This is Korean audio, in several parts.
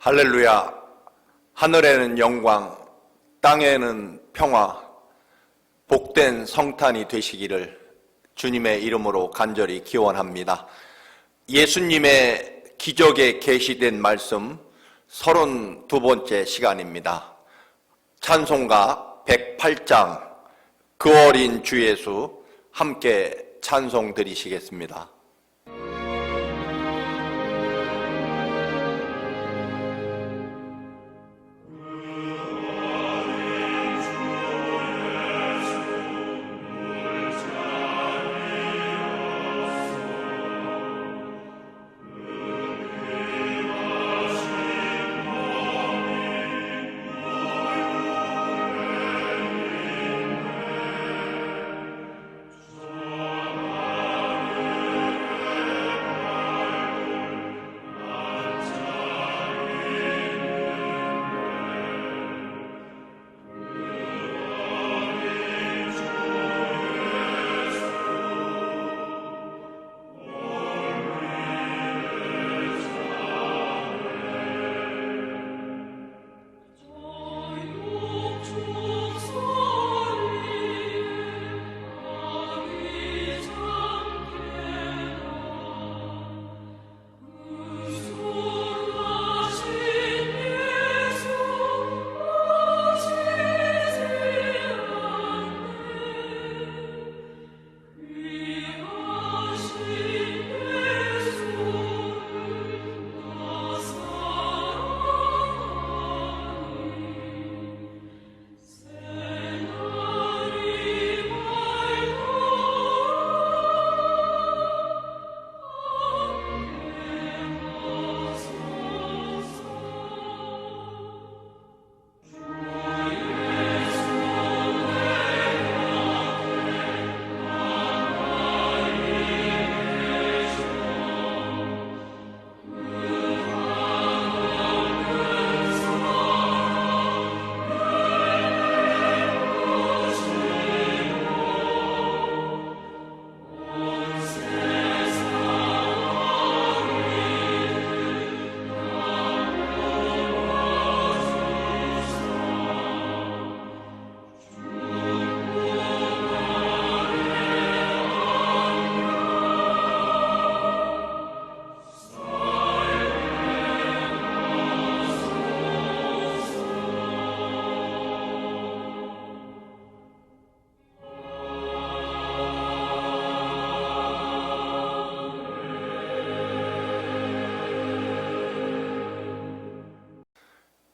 할렐루야. 하늘에는 영광, 땅에는 평화, 복된 성탄이 되시기를 주님의 이름으로 간절히 기원합니다. 예수님의 기적에 계시된 말씀 32번째 시간입니다. 찬송가 108장 그 어린 주 예수 함께 찬송 드리시겠습니다.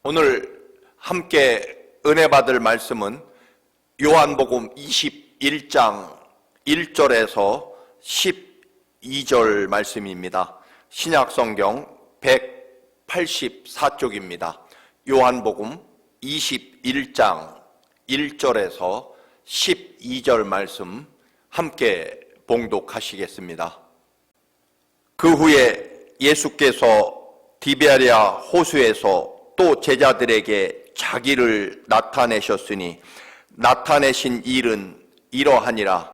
오늘 함께 은혜 받을 말씀은 요한복음 21장 1절에서 12절 말씀입니다. 신약성경 184쪽입니다. 요한복음 21장 1절에서 12절 말씀 함께 봉독하시겠습니다. 그 후에 예수께서 디베랴 호수에서 또 제자들에게 자기를 나타내셨으니 나타내신 일은 이러하니라.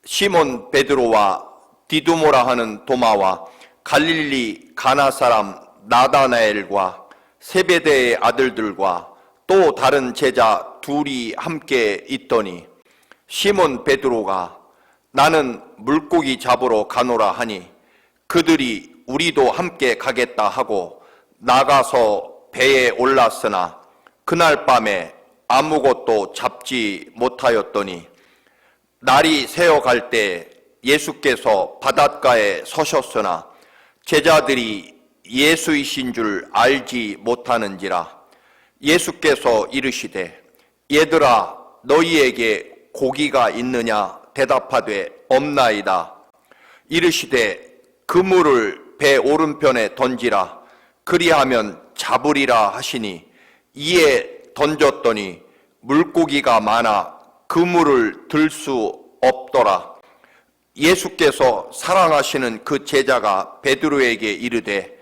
시몬 베드로와 디두모라 하는 도마와 갈릴리 가나 사람 나다나엘과 세베대의 아들들과 또 다른 제자 둘이 함께 있더니 시몬 베드로가 나는 물고기 잡으러 가노라 하니 그들이 우리도 함께 가겠다 하고 나가서 배에 올랐으나 그날 밤에 아무것도 잡지 못하였더니 날이 새어갈 때 예수께서 바닷가에 서셨으나 제자들이 예수이신 줄 알지 못하는지라. 예수께서 이르시되 얘들아 너희에게 고기가 있느냐 대답하되 없나이다. 이르시되 그물을 배 오른편에 던지라. 그리하면 잡으리라 하시니 이에 던졌더니 물고기가 많아 그물을 들 수 없더라. 예수께서 사랑하시는 그 제자가 베드로에게 이르되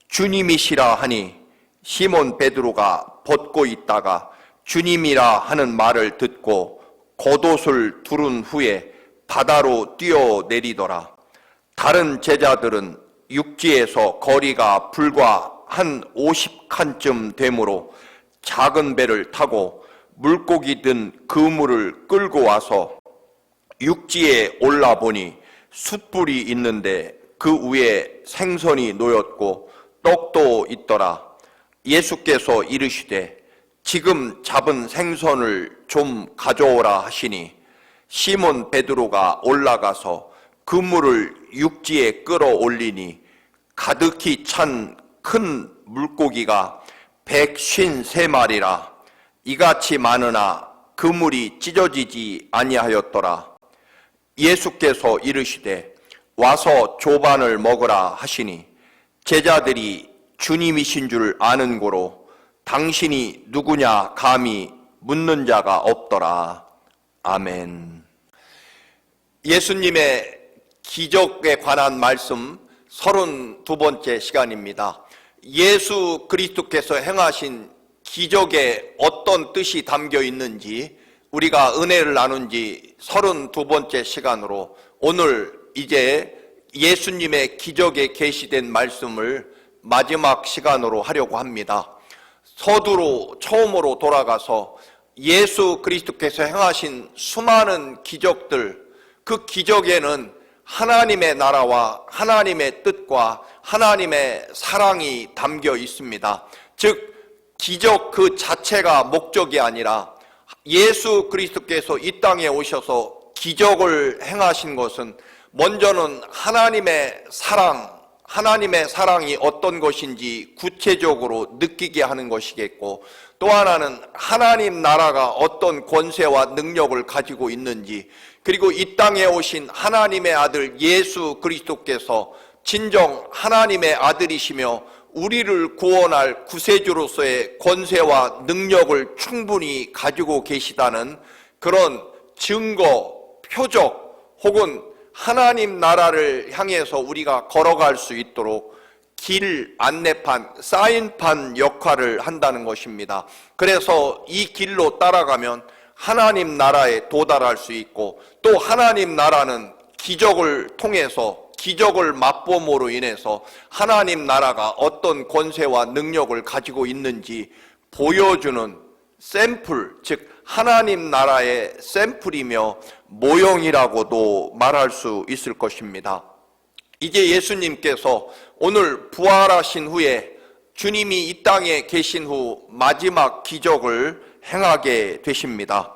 주님이시라 하니 시몬 베드로가 벗고 있다가 주님이라 하는 말을 듣고 겉옷을 두른 후에 바다로 뛰어내리더라. 다른 제자들은 육지에서 거리가 불과 한 50칸쯤 되므로 작은 배를 타고 물고기 든 그물을 끌고 와서 육지에 올라보니 숯불이 있는데 그 위에 생선이 놓였고 떡도 있더라. 예수께서 이르시되 지금 잡은 생선을 좀 가져오라 하시니 시몬 베드로가 올라가서 그물을 육지에 끌어올리니 가득히 찬 큰 물고기가 153마리라. 이같이 많으나 그물이 찢어지지 아니하였더라. 예수께서 이르시되 와서 조반을 먹으라 하시니 제자들이 주님이신 줄 아는 고로 당신이 누구냐 감히 묻는 자가 없더라. 아멘. 예수님의 기적에 관한 말씀 32번째 시간입니다. 예수 그리스도께서 행하신 기적에 어떤 뜻이 담겨 있는지 우리가 은혜를 나눈 지 32번째 시간으로 오늘 이제 예수님의 기적에 계시된 말씀을 마지막 시간으로 하려고 합니다. 서두로 처음으로 돌아가서 예수 그리스도께서 행하신 수많은 기적들, 그 기적에는 하나님의 나라와 하나님의 뜻과 하나님의 사랑이 담겨 있습니다. 즉 기적 그 자체가 목적이 아니라 예수 그리스도께서 이 땅에 오셔서 기적을 행하신 것은 먼저는 하나님의 사랑이 어떤 것인지 구체적으로 느끼게 하는 것이겠고, 또 하나는 하나님 나라가 어떤 권세와 능력을 가지고 있는지, 그리고 이 땅에 오신 하나님의 아들 예수 그리스도께서 진정 하나님의 아들이시며 우리를 구원할 구세주로서의 권세와 능력을 충분히 가지고 계시다는 그런 증거, 표적 혹은 하나님 나라를 향해서 우리가 걸어갈 수 있도록 길 안내판, 사인판 역할을 한다는 것입니다. 그래서 이 길로 따라가면 하나님 나라에 도달할 수 있고, 또 하나님 나라는 기적을 통해서, 기적을 맛봄으로 인해서 하나님 나라가 어떤 권세와 능력을 가지고 있는지 보여주는 샘플, 즉 하나님 나라의 샘플이며 모형이라고도 말할 수 있을 것입니다. 이제 예수님께서 오늘 부활하신 후에 주님이 이 땅에 계신 후 마지막 기적을 행하게 되십니다.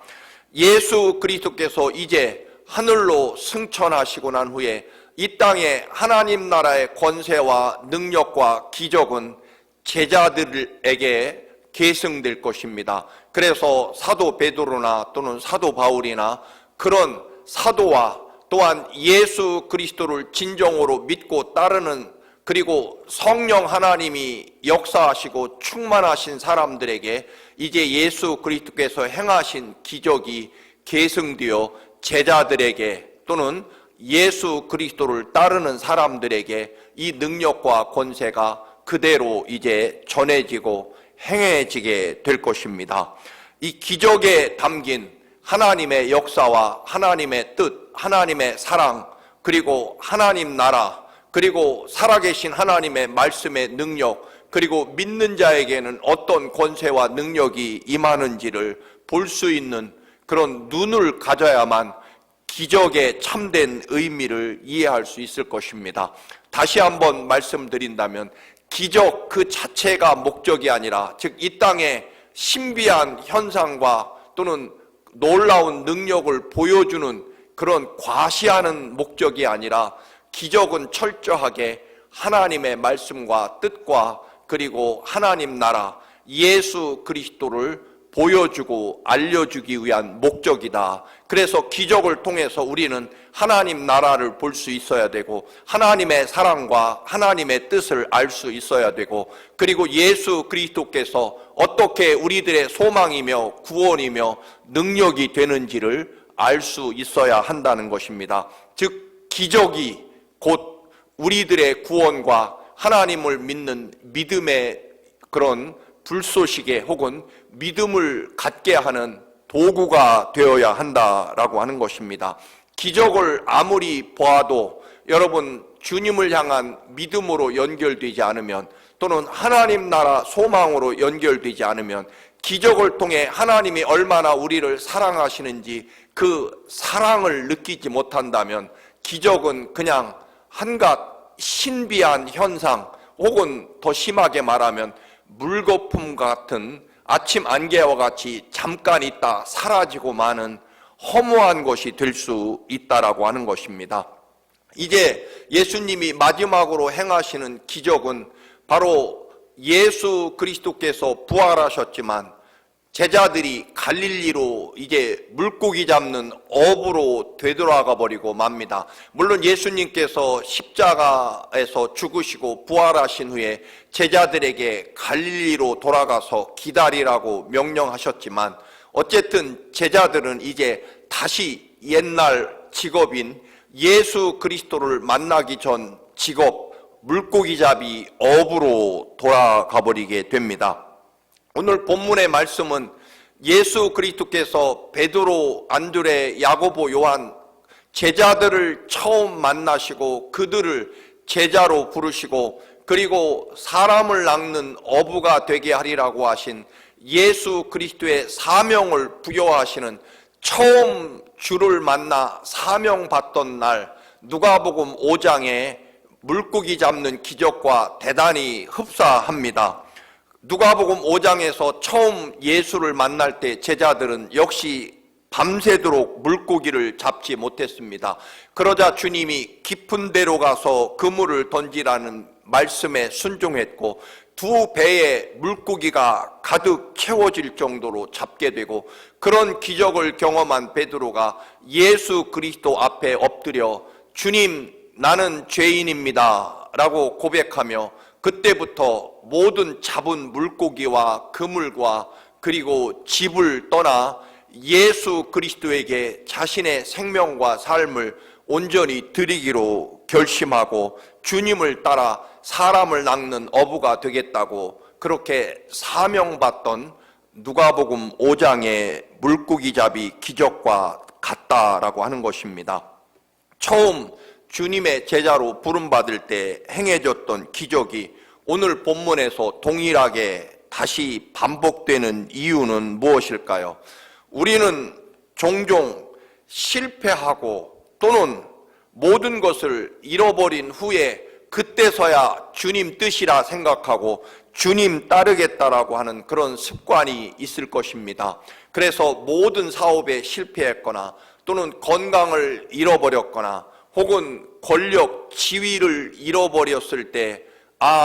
예수 그리스도께서 이제 하늘로 승천하시고 난 후에 이 땅에 하나님 나라의 권세와 능력과 기적은 제자들에게 계승될 것입니다. 그래서 사도 베드로나 또는 사도 바울이나 그런 사도와 또한 예수 그리스도를 진정으로 믿고 따르는, 그리고 성령 하나님이 역사하시고 충만하신 사람들에게 이제 예수 그리스도께서 행하신 기적이 계승되어 제자들에게 또는 예수 그리스도를 따르는 사람들에게 이 능력과 권세가 그대로 이제 전해지고 행해지게 될 것입니다. 이 기적에 담긴 하나님의 역사와 하나님의 뜻, 하나님의 사랑, 그리고 하나님 나라, 그리고 살아계신 하나님의 말씀의 능력, 그리고 믿는 자에게는 어떤 권세와 능력이 임하는지를 볼 수 있는 그런 눈을 가져야만 기적의 참된 의미를 이해할 수 있을 것입니다. 다시 한번 말씀드린다면 기적 그 자체가 목적이 아니라, 즉 이 땅에 신비한 현상과 또는 놀라운 능력을 보여주는 그런 과시하는 목적이 아니라, 기적은 철저하게 하나님의 말씀과 뜻과 그리고 하나님 나라 예수 그리스도를 보여주고 알려주기 위한 목적이다. 그래서 기적을 통해서 우리는 하나님 나라를 볼 수 있어야 되고, 하나님의 사랑과 하나님의 뜻을 알 수 있어야 되고, 그리고 예수 그리스도께서 어떻게 우리들의 소망이며 구원이며 능력이 되는지를 알 수 있어야 한다는 것입니다. 즉 기적이 곧 우리들의 구원과 하나님을 믿는 믿음의 그런 불쏘시개 혹은 믿음을 갖게 하는 도구가 되어야 한다라고 하는 것입니다. 기적을 아무리 보아도 여러분 주님을 향한 믿음으로 연결되지 않으면, 또는 하나님 나라 소망으로 연결되지 않으면, 기적을 통해 하나님이 얼마나 우리를 사랑하시는지 그 사랑을 느끼지 못한다면, 기적은 그냥 한갓 신비한 현상, 혹은 더 심하게 말하면 물거품 같은 아침 안개와 같이 잠깐 있다 사라지고 마는 허무한 것이 될 수 있다라고 하는 것입니다. 이제 예수님이 마지막으로 행하시는 기적은 바로 예수 그리스도께서 부활하셨지만 제자들이 갈릴리로 이제 물고기 잡는 어부로 되돌아가 버리고 맙니다. 물론 예수님께서 십자가에서 죽으시고 부활하신 후에 제자들에게 갈릴리로 돌아가서 기다리라고 명령하셨지만, 어쨌든 제자들은 이제 다시 옛날 직업인 예수 그리스도를 만나기 전 직업 물고기잡이 어부로 돌아가 버리게 됩니다. 오늘 본문의 말씀은 예수 그리스도께서 베드로, 안드레, 야고보, 요한 제자들을 처음 만나시고 그들을 제자로 부르시고, 그리고 사람을 낚는 어부가 되게 하리라고 하신 예수 그리스도의 사명을 부여하시는 처음 주를 만나 사명 받던 날, 누가복음 5장에 물고기 잡는 기적과 대단히 흡사합니다. 누가복음 5장에서 처음 예수를 만날 때 제자들은 역시 밤새도록 물고기를 잡지 못했습니다. 그러자 주님이 깊은 데로 가서 그물을 던지라는 말씀에 순종했고, 두 배의 물고기가 가득 채워질 정도로 잡게 되고, 그런 기적을 경험한 베드로가 예수 그리스도 앞에 엎드려 주님, 나는 죄인입니다 라고 고백하며, 그때부터 모든 잡은 물고기와 그물과 그리고 집을 떠나 예수 그리스도에게 자신의 생명과 삶을 온전히 드리기로 결심하고 주님을 따라 사람을 낚는 어부가 되겠다고 그렇게 사명받던 누가복음 5장의 물고기잡이 기적과 같다라고 하는 것입니다. 처음 주님의 제자로 부름받을 때 행해졌던 기적이 오늘 본문에서 동일하게 다시 반복되는 이유는 무엇일까요? 우리는 종종 실패하고 또는 모든 것을 잃어버린 후에 그때서야 주님 뜻이라 생각하고 주님 따르겠다라고 하는 그런 습관이 있을 것입니다. 그래서 모든 사업에 실패했거나 또는 건강을 잃어버렸거나 혹은 권력, 지위를 잃어버렸을 때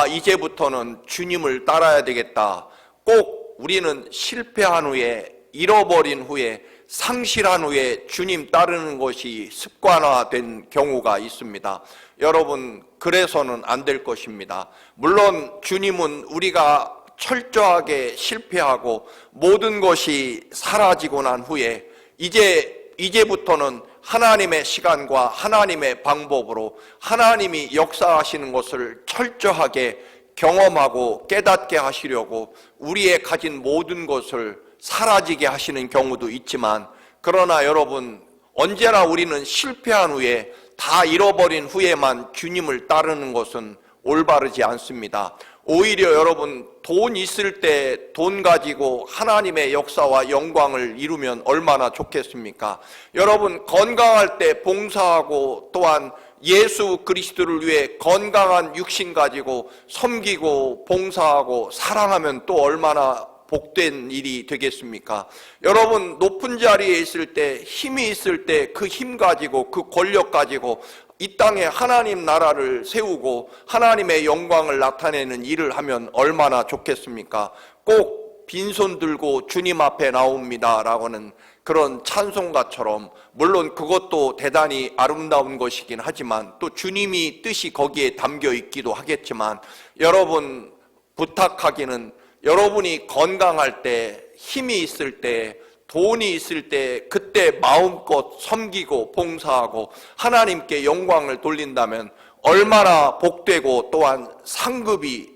이제부터는 주님을 따라야 되겠다. 꼭 우리는 실패한 후에, 잃어버린 후에, 상실한 후에 주님 따르는 것이 습관화된 경우가 있습니다. 여러분, 그래서는 안 될 것입니다. 물론 주님은 우리가 철저하게 실패하고 모든 것이 사라지고 난 후에 이제부터는 하나님의 시간과 하나님의 방법으로 하나님이 역사하시는 것을 철저하게 경험하고 깨닫게 하시려고 우리의 가진 모든 것을 사라지게 하시는 경우도 있지만, 그러나 여러분, 언제나 우리는 실패한 후에 다 잃어버린 후에만 주님을 따르는 것은 올바르지 않습니다. 오히려 여러분, 돈 있을 때 돈 가지고 하나님의 역사와 영광을 이루면 얼마나 좋겠습니까? 여러분, 건강할 때 봉사하고 또한 예수 그리스도를 위해 건강한 육신 가지고 섬기고 봉사하고 사랑하면 또 얼마나 복된 일이 되겠습니까? 여러분, 높은 자리에 있을 때, 힘이 있을 때 그 힘 가지고 그 권력 가지고 이 땅에 하나님 나라를 세우고 하나님의 영광을 나타내는 일을 하면 얼마나 좋겠습니까? 꼭 빈손 들고 주님 앞에 나옵니다 라고는 그런 찬송가처럼, 물론 그것도 대단히 아름다운 것이긴 하지만 또 주님이 뜻이 거기에 담겨 있기도 하겠지만, 여러분, 부탁하기는 여러분이 건강할 때, 힘이 있을 때, 돈이 있을 때 그때 마음껏 섬기고 봉사하고 하나님께 영광을 돌린다면 얼마나 복되고, 또한 상급이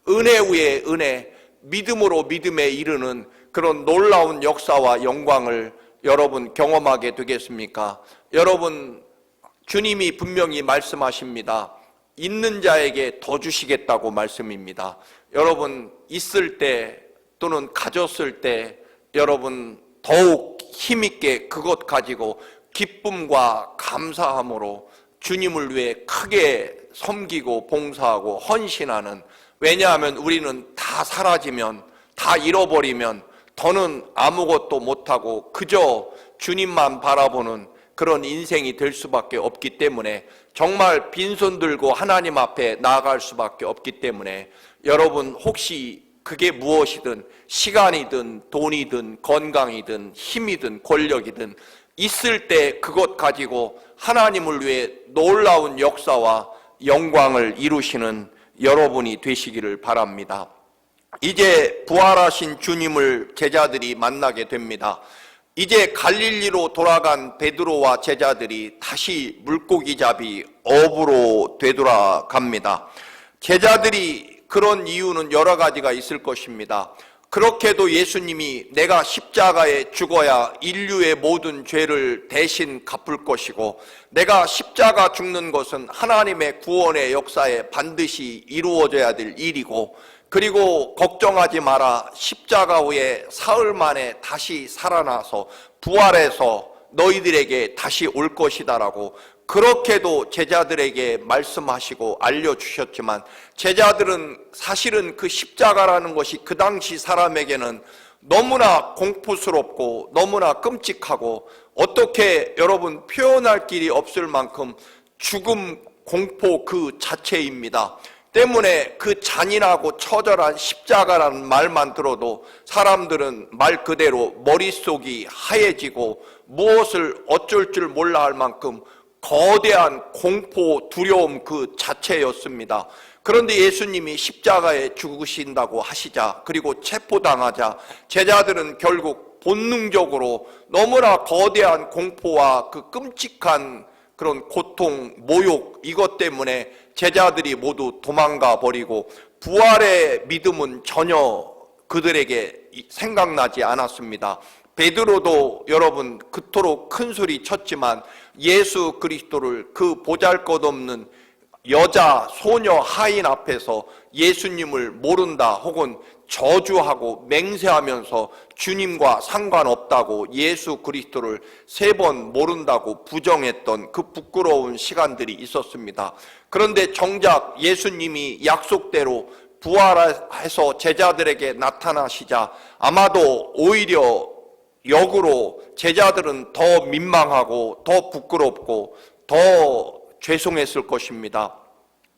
은혜 위에 은혜, 믿음으로 믿음에 이르는 그런 놀라운 역사와 영광을 여러분 경험하게 되겠습니까? 여러분, 주님이 분명히 말씀하십니다. 있는 자에게 더 주시겠다고 말씀입니다. 여러분 있을 때 또는 가졌을 때 여러분 더욱 힘있게 그것 가지고 기쁨과 감사함으로 주님을 위해 크게 섬기고 봉사하고 헌신하는, 왜냐하면 우리는 다 사라지면, 다 잃어버리면 더는 아무것도 못하고 그저 주님만 바라보는 그런 인생이 될 수밖에 없기 때문에, 정말 빈손 들고 하나님 앞에 나아갈 수밖에 없기 때문에, 여러분 혹시 그게 무엇이든 시간이든 돈이든 건강이든 힘이든 권력이든 있을 때 그것 가지고 하나님을 위해 놀라운 역사와 영광을 이루시는 여러분이 되시기를 바랍니다. 이제 부활하신 주님을 제자들이 만나게 됩니다. 이제 갈릴리로 돌아간 베드로와 제자들이 다시 물고기잡이 어부로 되돌아갑니다. 제자들이 그런 이유는 여러 가지가 있을 것입니다. 그렇게도 예수님이 내가 십자가에 죽어야 인류의 모든 죄를 대신 갚을 것이고, 내가 십자가 죽는 것은 하나님의 구원의 역사에 반드시 이루어져야 될 일이고, 그리고 걱정하지 마라, 십자가 후에 사흘 만에 다시 살아나서 부활해서 너희들에게 다시 올 것이다라고 그렇게도 제자들에게 말씀하시고 알려주셨지만, 제자들은 사실은 그 십자가라는 것이 그 당시 사람에게는 너무나 공포스럽고 너무나 끔찍하고 어떻게 여러분 표현할 길이 없을 만큼 죽음 공포 그 자체입니다. 때문에 그 잔인하고 처절한 십자가라는 말만 들어도 사람들은 말 그대로 머릿속이 하얘지고 무엇을 어쩔 줄 몰라 할 만큼 거대한 공포, 두려움 그 자체였습니다. 그런데 예수님이 십자가에 죽으신다고 하시자, 그리고 체포당하자 제자들은 결국 본능적으로 너무나 거대한 공포와 그 끔찍한 그런 고통, 모욕, 이것 때문에 제자들이 모두 도망가 버리고 부활의 믿음은 전혀 그들에게 생각나지 않았습니다. 베드로도 여러분 그토록 큰 소리 쳤지만 예수 그리스도를 그 보잘것없는 여자, 소녀, 하인 앞에서 예수님을 모른다 혹은 저주하고 맹세하면서 주님과 상관없다고 예수 그리스도를 3번 모른다고 부정했던 그 부끄러운 시간들이 있었습니다. 그런데 정작 예수님이 약속대로 부활해서 제자들에게 나타나시자 아마도 오히려 역으로 제자들은 더 민망하고 더 부끄럽고 더 죄송했을 것입니다.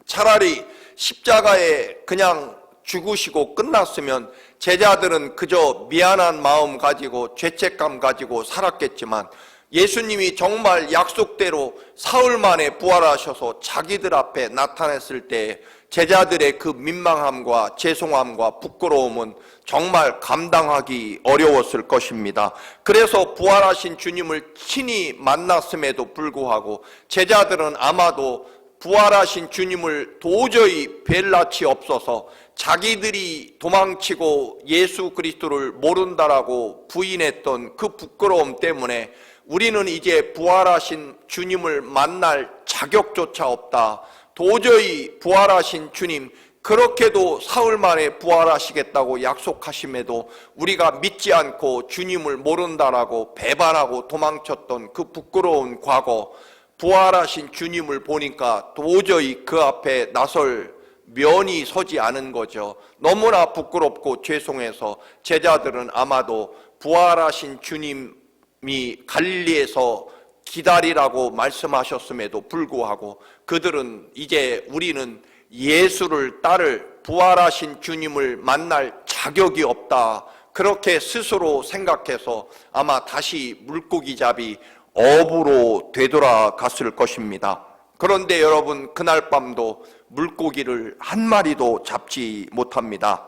차라리 십자가에 그냥 죽으시고 끝났으면 제자들은 그저 미안한 마음 가지고 죄책감 가지고 살았겠지만, 예수님이 정말 약속대로 사흘 만에 부활하셔서 자기들 앞에 나타났을 때 제자들의 그 민망함과 죄송함과 부끄러움은 정말 감당하기 어려웠을 것입니다. 그래서 부활하신 주님을 친히 만났음에도 불구하고 제자들은 아마도 부활하신 주님을 도저히 뵐 낯이 없어서 자기들이 도망치고 예수 그리스도를 모른다라고 부인했던 그 부끄러움 때문에 우리는 이제 부활하신 주님을 만날 자격조차 없다. 도저히 부활하신 주님, 그렇게도 사흘 만에 부활하시겠다고 약속하심에도 우리가 믿지 않고 주님을 모른다라고 배반하고 도망쳤던 그 부끄러운 과거, 부활하신 주님을 보니까 도저히 그 앞에 나설 면이 서지 않은 거죠. 너무나 부끄럽고 죄송해서 제자들은 아마도 부활하신 주님이 갈릴리에서 기다리라고 말씀하셨음에도 불구하고 그들은 이제 우리는 예수를 따를 부활하신 주님을 만날 자격이 없다, 그렇게 스스로 생각해서 아마 다시 물고기잡이 어부로 되돌아갔을 것입니다. 그런데 여러분, 그날 밤도 물고기를 한 마리도 잡지 못합니다.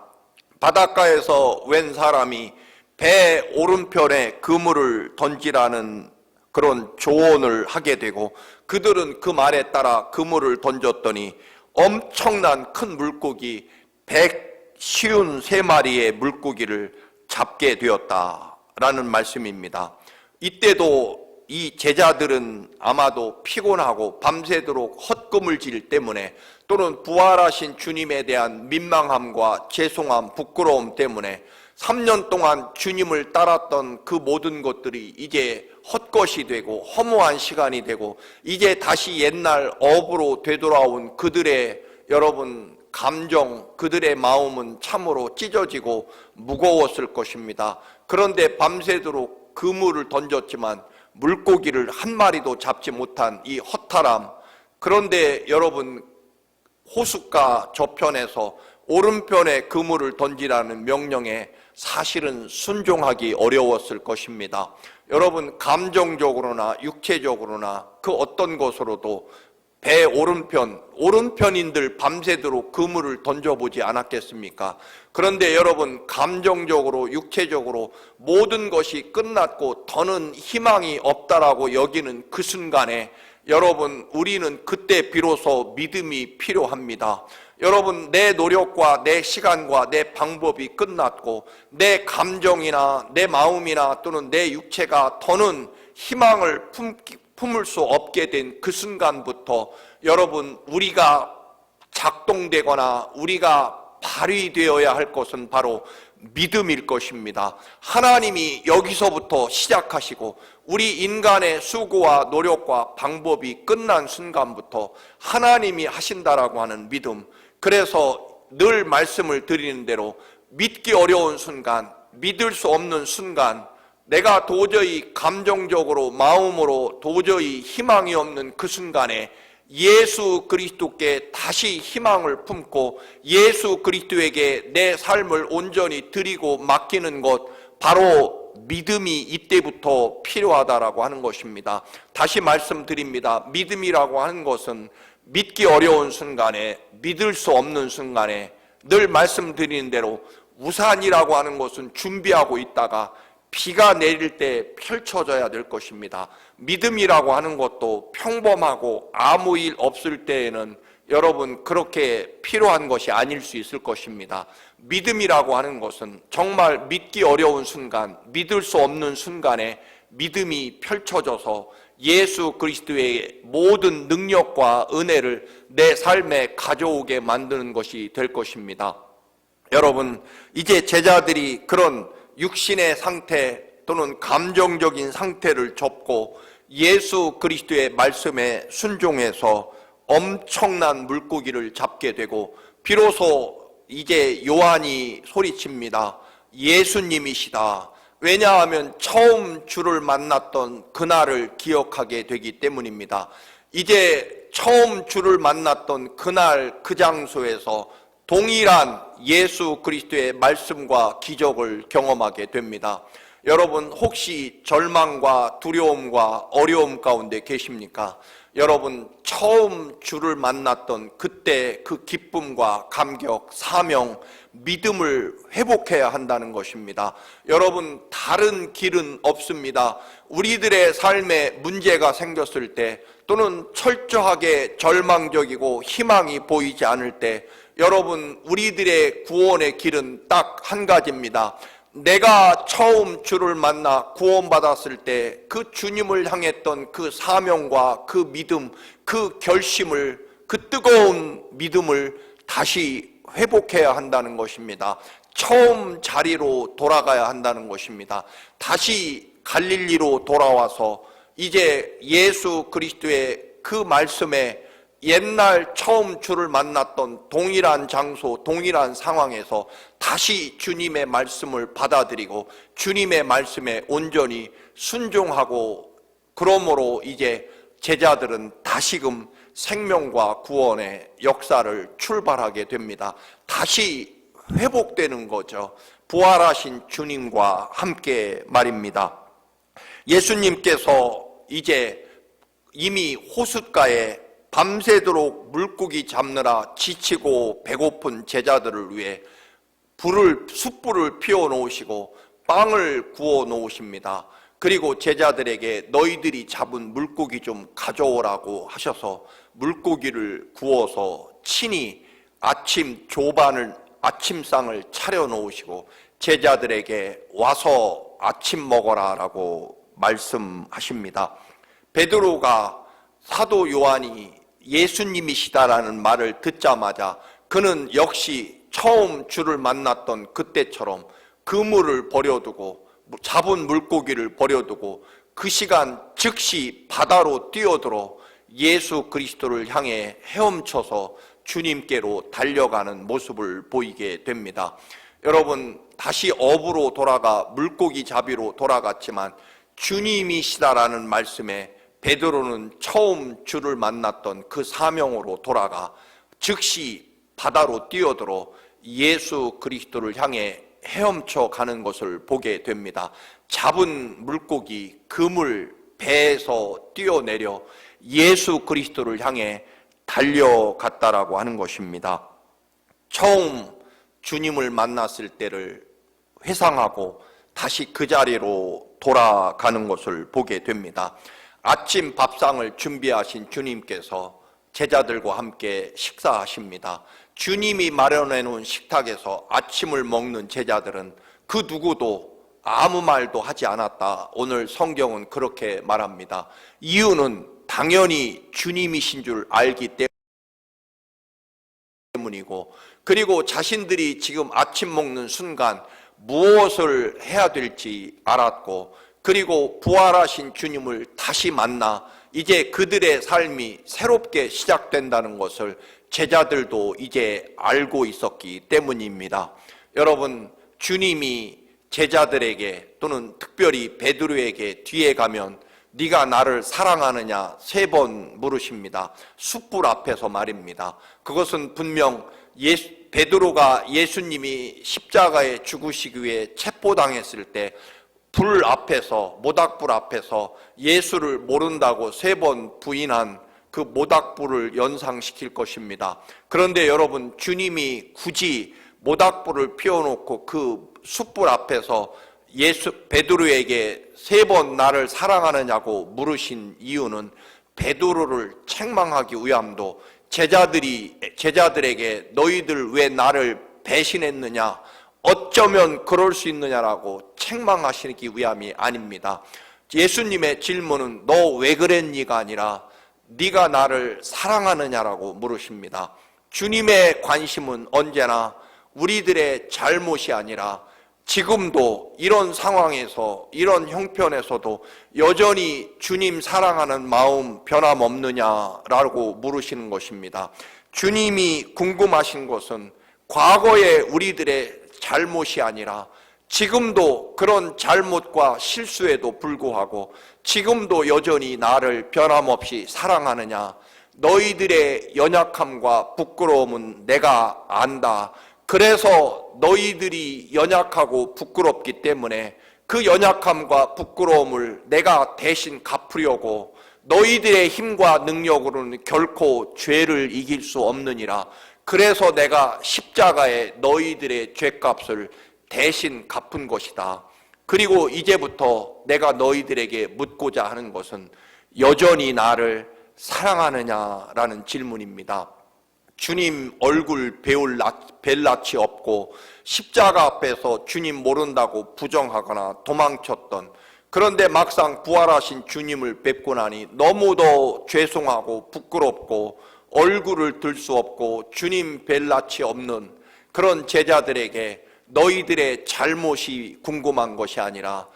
바닷가에서 웬 사람이 배 오른편에 그물을 던지라는 그런 조언을 하게 되고 그들은 그 말에 따라 그물을 던졌더니 엄청난 큰 물고기 153마리의 물고기를 잡게 되었다라는 말씀입니다. 이때도 이 제자들은 아마도 피곤하고 밤새도록 헛금을질 때문에 또는 부활하신 주님에 대한 민망함과 죄송함, 부끄러움 때문에 3년 동안 주님을 따랐던 그 모든 것들이 이제 헛것이 되고 허무한 시간이 되고 이제 다시 옛날 업으로 되돌아온 그들의 여러분 감정, 그들의 마음은 참으로 찢어지고 무거웠을 것입니다. 그런데 밤새도록 그물을 던졌지만 물고기를 한 마리도 잡지 못한 이 허탈함. 그런데 여러분 호숫가 저편에서 오른편에 그물을 던지라는 명령에 사실은 순종하기 어려웠을 것입니다. 여러분 감정적으로나 육체적으로나 그 어떤 것으로도 배 오른편인들 밤새도록 그물을 던져보지 않았겠습니까? 그런데 여러분 감정적으로 육체적으로 모든 것이 끝났고 더는 희망이 없다라고 여기는 그 순간에 여러분 우리는 그때 비로소 믿음이 필요합니다. 여러분 내 노력과 내 시간과 내 방법이 끝났고 내 감정이나 내 마음이나 또는 내 육체가 더는 희망을 품을 수 없게 된 그 순간부터 여러분 우리가 작동되거나 우리가 발휘되어야 할 것은 바로 믿음일 것입니다. 하나님이 여기서부터 시작하시고 우리 인간의 수고와 노력과 방법이 끝난 순간부터 하나님이 하신다라고 하는 믿음. 그래서 늘 말씀을 드리는 대로 믿기 어려운 순간, 믿을 수 없는 순간, 내가 도저히 감정적으로 마음으로 도저히 희망이 없는 그 순간에 예수 그리스도께 다시 희망을 품고 예수 그리스도에게 내 삶을 온전히 드리고 맡기는 것, 바로 믿음이 이때부터 필요하다라고 하는 것입니다. 다시 말씀드립니다. 믿음이라고 하는 것은 믿기 어려운 순간에, 믿을 수 없는 순간에 늘 말씀드리는 대로 우산이라고 하는 것은 준비하고 있다가 비가 내릴 때 펼쳐져야 될 것입니다. 믿음이라고 하는 것도 평범하고 아무 일 없을 때에는 여러분 그렇게 필요한 것이 아닐 수 있을 것입니다. 믿음이라고 하는 것은 정말 믿기 어려운 순간, 믿을 수 없는 순간에 믿음이 펼쳐져서 예수 그리스도의 모든 능력과 은혜를 내 삶에 가져오게 만드는 것이 될 것입니다. 여러분 이제 제자들이 그런 육신의 상태 또는 감정적인 상태를 접고 예수 그리스도의 말씀에 순종해서 엄청난 물고기를 잡게 되고 비로소 이제 요한이 소리칩니다. 예수님이시다. 왜냐하면 처음 주를 만났던 그날을 기억하게 되기 때문입니다. 이제 처음 주를 만났던 그날 그 장소에서 동일한 예수 그리스도의 말씀과 기적을 경험하게 됩니다. 여러분 혹시 절망과 두려움과 어려움 가운데 계십니까? 여러분 처음 주를 만났던 그때 그 기쁨과 감격, 사명, 믿음을 회복해야 한다는 것입니다. 여러분 다른 길은 없습니다. 우리들의 삶에 문제가 생겼을 때 또는 철저하게 절망적이고 희망이 보이지 않을 때 여러분 우리들의 구원의 길은 딱 한 가지입니다. 내가 처음 주를 만나 구원받았을 때 그 주님을 향했던 그 사명과 그 믿음, 그 결심을, 그 뜨거운 믿음을 다시 회복해야 한다는 것입니다. 처음 자리로 돌아가야 한다는 것입니다. 다시 갈릴리로 돌아와서 이제 예수 그리스도의 그 말씀에 옛날 처음 주를 만났던 동일한 장소, 동일한 상황에서 다시 주님의 말씀을 받아들이고 주님의 말씀에 온전히 순종하고, 그러므로 이제 제자들은 다시금 생명과 구원의 역사를 출발하게 됩니다. 다시 회복되는 거죠. 부활하신 주님과 함께 말입니다. 예수님께서 이제 이미 호숫가에 밤새도록 물고기 잡느라 지치고 배고픈 제자들을 위해 숯불을 피워 놓으시고 빵을 구워 놓으십니다. 그리고 제자들에게 너희들이 잡은 물고기 좀 가져오라고 하셔서 물고기를 구워서 친히 아침상을 차려 놓으시고 제자들에게 와서 아침 먹어라 라고 말씀하십니다. 베드로가 사도 요한이 예수님이시다라는 말을 듣자마자 그는 역시 처음 주를 만났던 그때처럼 그물을 버려두고 잡은 물고기를 버려두고 그 시간 즉시 바다로 뛰어들어 예수 그리스도를 향해 헤엄쳐서 주님께로 달려가는 모습을 보이게 됩니다. 여러분, 다시 어부로 돌아가 물고기 잡이로 돌아갔지만 주님이시다라는 말씀에 베드로는 처음 주를 만났던 그 사명으로 돌아가 즉시 바다로 뛰어들어 예수 그리스도를 향해 헤엄쳐 가는 것을 보게 됩니다. 잡은 물고기, 그물, 배에서 뛰어내려 예수 그리스도를 향해 달려갔다라고 하는 것입니다. 처음 주님을 만났을 때를 회상하고 다시 그 자리로 돌아가는 것을 보게 됩니다. 아침 밥상을 준비하신 주님께서 제자들과 함께 식사하십니다. 주님이 마련해 놓은 식탁에서 아침을 먹는 제자들은 그 누구도 아무 말도 하지 않았다. 오늘 성경은 그렇게 말합니다. 이유는 당연히 주님이신 줄 알기 때문이고, 그리고 자신들이 지금 아침 먹는 순간 무엇을 해야 될지 알았고, 그리고 부활하신 주님을 다시 만나 이제 그들의 삶이 새롭게 시작된다는 것을 제자들도 이제 알고 있었기 때문입니다. 여러분, 주님이 제자들에게 또는 특별히 베드로에게 뒤에 가면 네가 나를 사랑하느냐 3번 물으십니다. 숯불 앞에서 말입니다. 그것은 분명 베드로가 예수님이 십자가에 죽으시기 위해 체포당했을 때 불 앞에서, 모닥불 앞에서 예수를 모른다고 3번 부인한 그 모닥불을 연상시킬 것입니다. 그런데 여러분, 주님이 굳이 모닥불을 피워놓고 그 숯불 앞에서 베드로에게 3번 나를 사랑하느냐고 물으신 이유는 베드로를 책망하기 위함도, 제자들에게 너희들 왜 나를 배신했느냐, 어쩌면 그럴 수 있느냐라고 책망하시기 위함이 아닙니다. 예수님의 질문은 너 왜 그랬니가 아니라 네가 나를 사랑하느냐라고 물으십니다. 주님의 관심은 언제나 우리들의 잘못이 아니라 지금도 이런 상황에서, 이런 형편에서도 여전히 주님 사랑하는 마음 변함없느냐라고 물으시는 것입니다. 주님이 궁금하신 것은 과거의 우리들의 잘못이 아니라 지금도 그런 잘못과 실수에도 불구하고 지금도 여전히 나를 변함없이 사랑하느냐, 너희들의 연약함과 부끄러움은 내가 안다. 그래서 너희들이 연약하고 부끄럽기 때문에 그 연약함과 부끄러움을 내가 대신 갚으려고 너희들의 힘과 능력으로는 결코 죄를 이길 수 없느니라. 그래서 내가 십자가에 너희들의 죄값을 대신 갚은 것이다. 그리고 이제부터 내가 너희들에게 묻고자 하는 것은 여전히 나를 사랑하느냐라는 질문입니다. 주님 얼굴 뵐 낯이 없고 십자가 앞에서 주님 모른다고 부정하거나 도망쳤던, 그런데 막상 부활하신 주님을 뵙고 나니 너무도 죄송하고 부끄럽고 얼굴을 들 수 없고 주님 뵐 낯이 없는 그런 제자들에게 너희들의 잘못이 궁금한 것이 아니라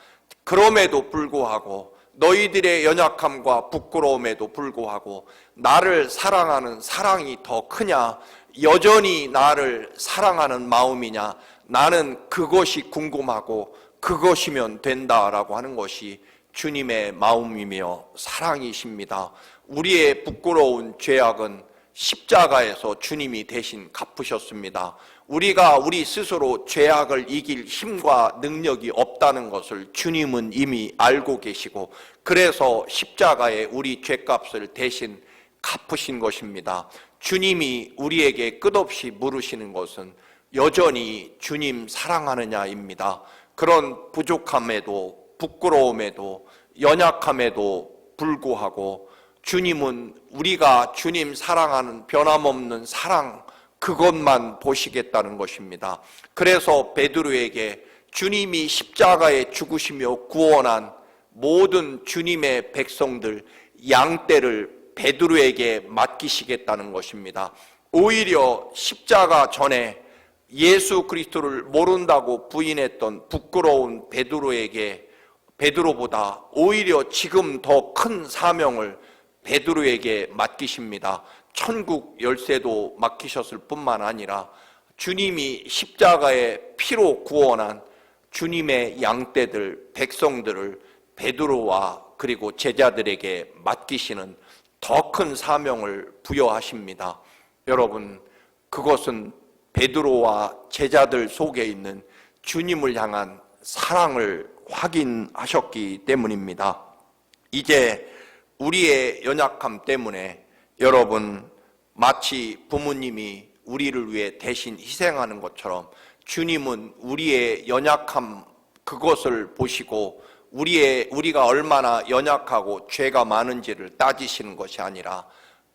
그럼에도 불구하고 너희들의 연약함과 부끄러움에도 불구하고 나를 사랑하는 사랑이 더 크냐, 여전히 나를 사랑하는 마음이냐, 나는 그것이 궁금하고 그것이면 된다라고 하는 것이 주님의 마음이며 사랑이십니다. 우리의 부끄러운 죄악은 십자가에서 주님이 대신 갚으셨습니다. 우리가 우리 스스로 죄악을 이길 힘과 능력이 없다는 것을 주님은 이미 알고 계시고, 그래서 십자가에 우리 죄값을 대신 갚으신 것입니다. 주님이 우리에게 끝없이 물으시는 것은 여전히 주님 사랑하느냐입니다. 그런 부족함에도 부끄러움에도 연약함에도 불구하고 주님은 우리가 주님 사랑하는 변함없는 사랑, 그것만 보시겠다는 것입니다. 그래서 베드로에게 주님이 십자가에 죽으시며 구원한 모든 주님의 백성들 양떼를 베드로에게 맡기시겠다는 것입니다. 오히려 십자가 전에 예수 그리스도를 모른다고 부인했던 부끄러운 베드로보다 오히려 지금 더 큰 사명을 베드로에게 맡기십니다. 천국 열쇠도 맡기셨을 뿐만 아니라 주님이 십자가의 피로 구원한 주님의 양떼들, 백성들을 베드로와 그리고 제자들에게 맡기시는 더 큰 사명을 부여하십니다. 여러분, 그것은 베드로와 제자들 속에 있는 주님을 향한 사랑을 확인하셨기 때문입니다. 이제 우리의 연약함 때문에 여러분, 마치 부모님이 우리를 위해 대신 희생하는 것처럼 주님은 우리의 연약함 그것을 보시고 우리가 얼마나 연약하고 죄가 많은지를 따지시는 것이 아니라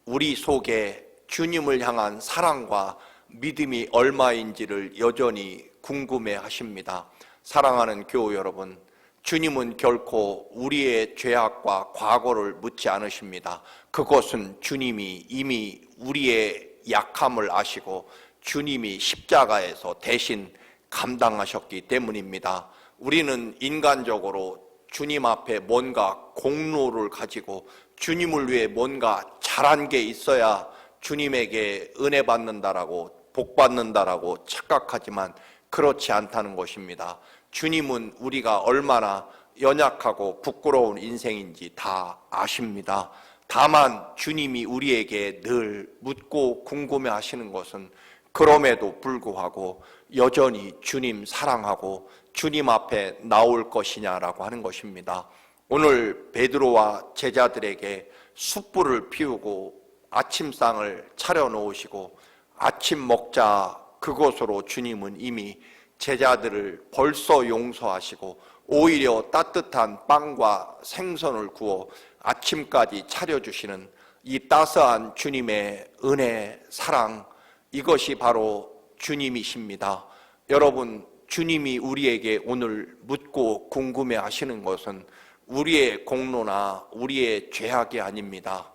우리 속에 주님을 향한 사랑과 믿음이 얼마인지를 여전히 궁금해 하십니다. 사랑하는 교우 여러분, 주님은 결코 우리의 죄악과 과거를 묻지 않으십니다. 그것은 주님이 이미 우리의 약함을 아시고 주님이 십자가에서 대신 감당하셨기 때문입니다. 우리는 인간적으로 주님 앞에 뭔가 공로를 가지고 주님을 위해 뭔가 잘한 게 있어야 주님에게 은혜 받는다라고 복 받는다라고 착각하지만 그렇지 않다는 것입니다. 주님은 우리가 얼마나 연약하고 부끄러운 인생인지 다 아십니다. 다만 주님이 우리에게 늘 묻고 궁금해 하시는 것은 그럼에도 불구하고 여전히 주님 사랑하고 주님 앞에 나올 것이냐라고 하는 것입니다. 오늘 베드로와 제자들에게 숯불을 피우고 아침상을 차려놓으시고 아침 먹자 그것으로 주님은 이미 제자들을 벌써 용서하시고 오히려 따뜻한 빵과 생선을 구워 아침까지 차려주시는 이 따스한 주님의 은혜, 사랑, 이것이 바로 주님이십니다. 여러분, 주님이 우리에게 오늘 묻고 궁금해 하시는 것은 우리의 공로나 우리의 죄악이 아닙니다.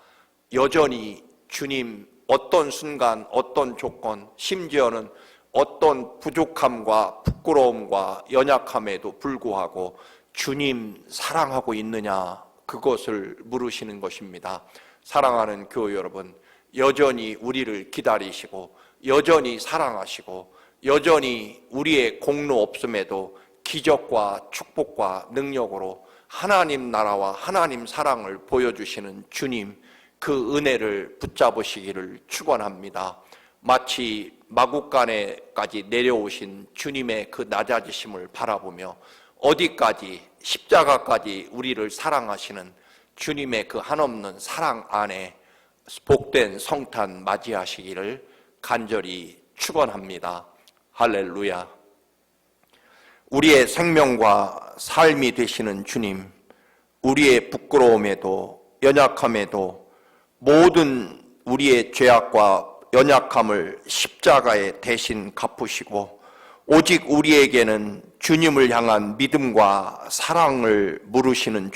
여전히 주님 어떤 순간, 어떤 조건, 심지어는 어떤 부족함과 부끄러움과 연약함에도 불구하고 주님 사랑하고 있느냐, 그것을 물으시는 것입니다. 사랑하는 교우 여러분, 여전히 우리를 기다리시고 여전히 사랑하시고 여전히 우리의 공로 없음에도 기적과 축복과 능력으로 하나님 나라와 하나님 사랑을 보여주시는 주님, 그 은혜를 붙잡으시기를 축원합니다. 마치 마국간에까지 내려오신 주님의 그 낮아지심을 바라보며 어디까지 십자가까지 우리를 사랑하시는 주님의 그 한없는 사랑 안에 복된 성탄 맞이하시기를 간절히 축원합니다. 할렐루야. 우리의 생명과 삶이 되시는 주님, 우리의 부끄러움에도 연약함에도 모든 우리의 죄악과 연약함을 십자가에 대신 갚으시고 오직 우리에게는 주님을 향한 믿음과 사랑을 물으시는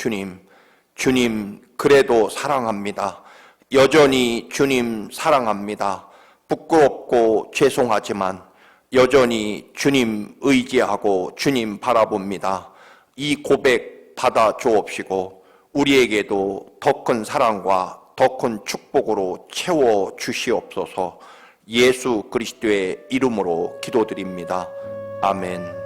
주님 그래도 사랑합니다. 여전히 주님 사랑합니다. 부끄럽고 죄송하지만 여전히 주님 의지하고 주님 바라봅니다. 이 고백 받아 주옵시고 우리에게도 더 큰 사랑과 더 큰 축복으로 채워 주시옵소서. 예수 그리스도의 이름으로 기도드립니다. 아멘.